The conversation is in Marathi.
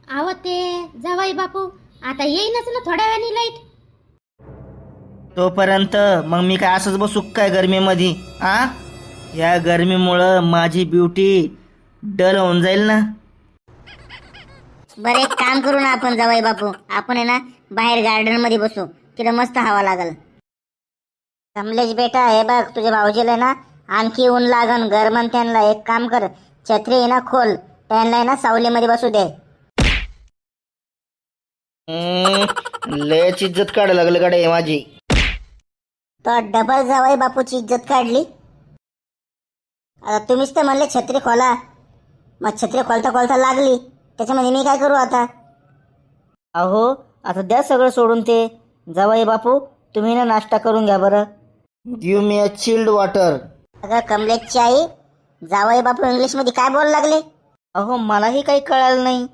आव ते जावाई बापू आता येईनच ना थोड्या वेळाने लाईट. तोपर्यंत मग मी काय असंच बसू काय गरमीमध्ये? या गरमीमुळं माझी ब्युटी डल होऊन जाईल ना. बरं एक काम करू ना आपण जावई बापू, आपण आहे ना बाहेर गार्डन मध्ये बसू, तिला मस्त हवा लागल. कमलेश बेटा हे बघ तुझ्या भाऊजीला ना आणखी ऊन लागन गरमन, त्यांना एक काम कर, छत्री आहे ना खोल, त्यांना आहे ना सावलीमध्ये बसू दे. लयच इज्जत काढायला लागलं गाडी माझी. तो डबल जावई बापूची इज्जत काढली. आता तुम्हीच तर म्हणले छत्री खोला, मग छत्री खोलता खोलता लागली, त्याच्यामध्ये मी काय करू आता? अहो आता द्या सगळं सोडून ते. जावई बापू तुम्ही ना नाश्ता करून घ्या बरं. गिव्ह मी अ चिल्ड वॉटर. अगं कमलेशची आई, जावई बापू इंग्लिश मध्ये काय बोलायला लागले? अहो मलाही काही कळालं नाही.